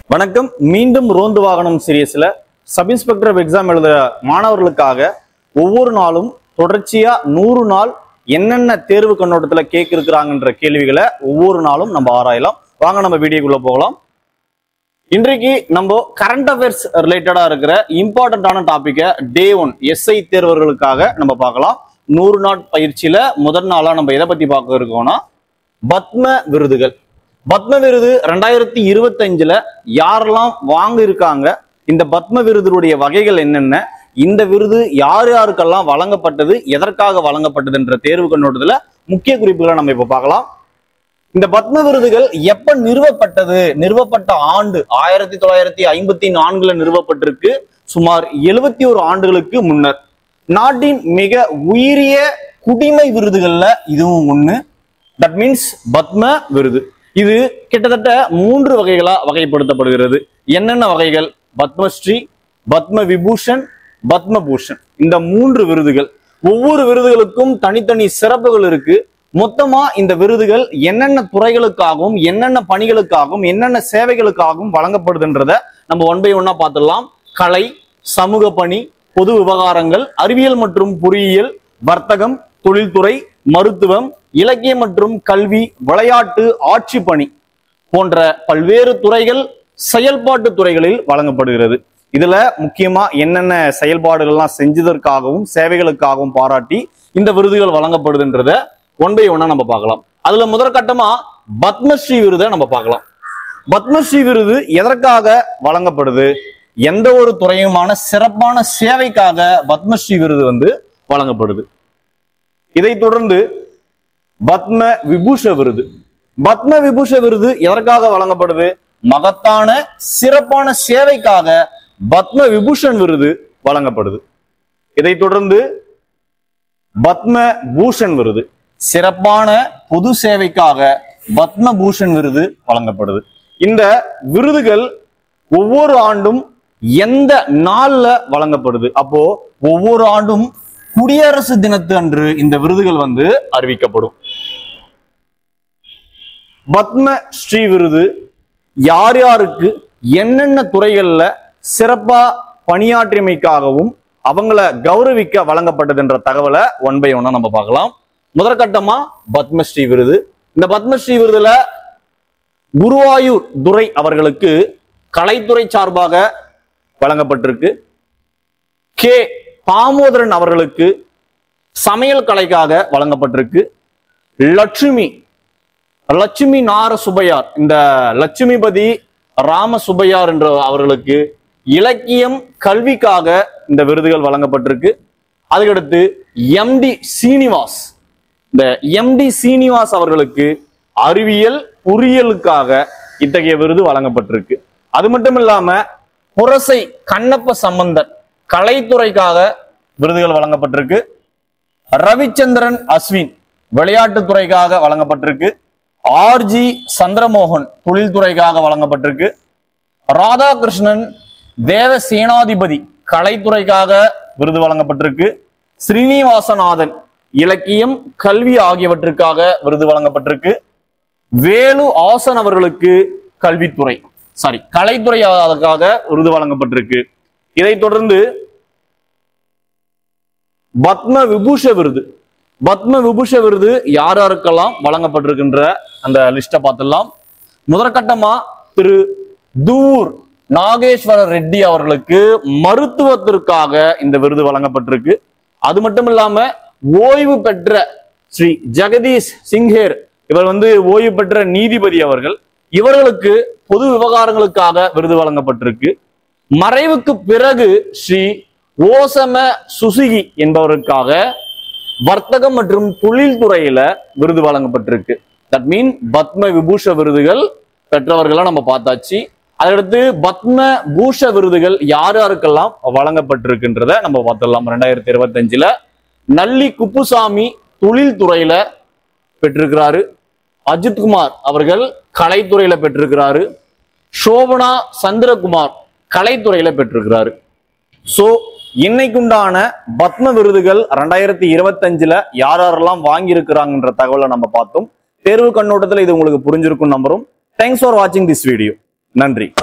வணக்கம். மீண்டும் ரோந்து வாகனம் சீரியஸ்ல சப் இன்ஸ்பெக்டர் எக்ஸாம் எழுதுற மாணவர்களுக்காக ஒவ்வொரு நாளும் தொடர்ச்சியா 100 நாள் என்னென்ன தேர்வு கண்ணோட்டத்துல கேட்கிருக்கிறாங்கன்ற கேள்விகளை ஒவ்வொரு நாளும் நம்ம ஆராயலாம். வாங்க நம்ம வீடியோக்குள்ள போகலாம். இன்றைக்கு நம்ம கரண்ட் அஃபேர்ஸ் ரிலேட்டடா இருக்கிற இம்பார்ட்டன்டான டாபிக்கை டே 1 எஸ்ஐ தேர்வர்களுக்காக நம்ம பார்க்கலாம். 100 நாள் பயிற்சியில முதல் நாளா நம்ம எதை பத்தி பார்க்க இருக்கோம்னா பத்ம விருதுகள். பத்ம விருது 2025ல யாரெல்லாம் வாங்க இருக்காங்க, இந்த பத்ம விருதுடைய வகைகள் என்னென்ன, இந்த விருது யார் யாருக்கெல்லாம் வழங்கப்பட்டது, எதற்காக வழங்கப்பட்டதுன்ற தேர்வு கண்ணோட்டத்துல முக்கிய குறிப்புகளை நம்ம இப்ப பார்க்கலாம். இந்த பத்ம விருதுகள் எப்ப நிறுவப்பட்டது, நிறுவப்பட்ட ஆண்டு 1954ல நிறுவப்பட்டிருக்கு. சுமார் 71 ஆண்டுகளுக்கு முன்னர். நாட்டின் மிக உயரிய குடிமை விருதுகள்ல இதுவும் ஒண்ணு. தட் மீன்ஸ் பத்ம விருது. இது கிட்டத்தட்ட 3 வகைகளா வகைப்படுத்தப்படுகிறது. என்னென்ன வகைகள்? பத்மஸ்ரீ, பத்ம விபூஷன், பத்மபூஷன். இந்த 3 விருதுகள். ஒவ்வொரு விருதுகளுக்கும் தனித்தனி சிறப்புகள் இருக்கு. மொத்தமா இந்த விருதுகள் என்னென்ன துறைகளுக்காகவும் என்னென்ன பணிகளுக்காகவும் என்னென்ன சேவைகளுக்காகவும் வழங்கப்படுதுன்றத நம்ம 1 by 1 பார்த்துடலாம். கலை, சமூக பணி, பொது விவகாரங்கள், அறிவியல் மற்றும் பொறியியல், வர்த்தகம், தொழில்துறை, மருத்துவம், இலக்கியம் மற்றும் கல்வி, விளையாட்டு, ஆட்சி பணி போன்ற பல்வேறு துறைகள் செயல்பாட்டு துறைகளில் வழங்கப்படுகிறது. இதுல முக்கியமா என்னென்ன செயல்பாடுகள்லாம் செஞ்சதற்காகவும் சேவைகளுக்காகவும் பாராட்டி இந்த விருதுகள் வழங்கப்படுதுன்றத 1 by 1 நம்ம பார்க்கலாம். அதுல முதற்கட்டமா பத்மஸ்ரீ விருதை நம்ம பார்க்கலாம். பத்மஸ்ரீ விருது எதற்காக வழங்கப்படுது? எந்த ஒரு துறையுமான சிறப்பான சேவைக்காக பத்மஸ்ரீ விருது வழங்கப்படுது. இதை தொடர்ந்து பத்ம விபூஷ விருது. பத்ம விபூஷ விருது எதற்காக வழங்கப்படுது? மகத்தான சிறப்பான சேவைக்காக பத்ம விபூஷன் விருது வழங்கப்படுது. இதை தொடர்ந்து பத்ம பூஷன் விருது. சிறப்பான பொது சேவைக்காக பத்ம பூஷன் விருது வழங்கப்படுது. இந்த விருதுகள் ஒவ்வொரு ஆண்டும் எந்த நாள்ல வழங்கப்படுது? அப்போ ஒவ்வொரு ஆண்டும் குடியரசு தினத்து அன்று இந்த விருதுகள் அறிவிக்கப்படும். பத்ம ஸ்ரீ விருது யார் யாருக்கு என்னென்ன துறைகள்ல சிறப்பா பணியாற்றியமைக்காகவும் அவங்கள கௌரவிக்க வழங்கப்பட்டதுன்ற தகவலை 1 by 1 நம்ம பார்க்கலாம். முதற்கட்டமா பத்மஸ்ரீ விருது. இந்த பத்மஸ்ரீ விருதுல குருவாயூர் துரை அவர்களுக்கு கலைத்துறை சார்பாக வழங்கப்பட்டிருக்கு. கே தாமோதரன் அவர்களுக்கு சமையல் கலைக்காக வழங்கப்பட்டிருக்கு. லட்சுமி நார சுபையார், இந்த லட்சுமிபதி ராம சுபையார் என்ற அவர்களுக்கு இலக்கியம் கல்விக்காக இந்த விருதுகள் வழங்கப்பட்டிருக்கு. அதுக்கடுத்து எம்டி சீனிவாஸ், இந்த எம்டி சீனிவாஸ் அவர்களுக்கு அறிவியல் பொறியியலுக்காக இத்தகைய விருது வழங்கப்பட்டிருக்கு. அது மட்டும் இல்லாம புரசை கண்ணப்ப சம்பந்தன் கலைத்துறைக்காக விருதுகள் வழங்கப்பட்டிருக்கு. ரவிச்சந்திரன் அஸ்வின் விளையாட்டுத்துறைக்காக வழங்கப்பட்டிருக்கு. ஆர்ஜி சந்திரமோகன் தொழில்துறைக்காக வழங்கப்பட்டிருக்கு. ராதாகிருஷ்ணன் தேவசேனாதிபதி கலைத்துறைக்காக விருது வழங்கப்பட்டிருக்கு. ஸ்ரீனிவாசநாதன் இலக்கியம் கல்வி ஆகியவற்றுக்காக விருது வழங்கப்பட்டிருக்கு. வேலு ஆசன் அவர்களுக்கு கலைத்துறைக்காக விருது வழங்கப்பட்டிருக்கு. இதை தொடர்ந்து பத்ம விபூஷ விருது. பத்ம விபூஷ விருது யார் யாருக்கெல்லாம் வழங்கப்பட்டிருக்கின்ற அந்த லிஸ்ட பார்த்துடலாம். முதற்கட்டமா திரு தூர் நாகேஸ்வர ரெட்டி அவர்களுக்கு மருத்துவத்திற்காக இந்த விருது வழங்கப்பட்டிருக்கு. அது மட்டும் இல்லாம ஓய்வு பெற்ற ஸ்ரீ ஜெகதீஷ் சிங்கேர் இவர் ஓய்வு பெற்ற நீதிபதி அவர்கள், இவர்களுக்கு பொது விவகாரங்களுக்காக விருது வழங்கப்பட்டிருக்கு. மறைவுக்கு பிறகு ஸ்ரீ ஓசம சுசுகி என்பவருக்காக வர்த்தகம் மற்றும் தொழில்துறையில விருது வழங்கப்பட்டிருக்கு. தட் மீன் பத்ம விபூஷ விருதுகள் பெற்றவர்களை நம்ம பார்த்தாச்சு. அதடுத்து பத்ம பூஷ விருதுகள் யார் யாருக்கெல்லாம் வழங்கப்பட்டிருக்கின்றத நம்ம பார்த்துடலாம். 2025ல நல்லி குப்புசாமி தொழில்துறையில பெற்றிருக்கிறாரு. அஜித்குமார் அவர்கள் கலைத்துறையில பெற்றிருக்கிறாரு. சோபனா சந்திரகுமார் கலைத்துறையில பெற்றிருக்கிறாரு. சோ இன்னைக்குண்டான பத்ம விருதுகள் 2025ல யார் யாரெல்லாம் வாங்கி இருக்கிறாங்கன்ற தகவலை நம்ம பார்த்தோம். தேர்வு கண்ணோட்டத்தில் இது உங்களுக்கு புரிஞ்சிருக்கும் நம்புறோம். தேங்க்ஸ் ஃபார் வாட்சிங் திஸ் வீடியோ. நன்றி.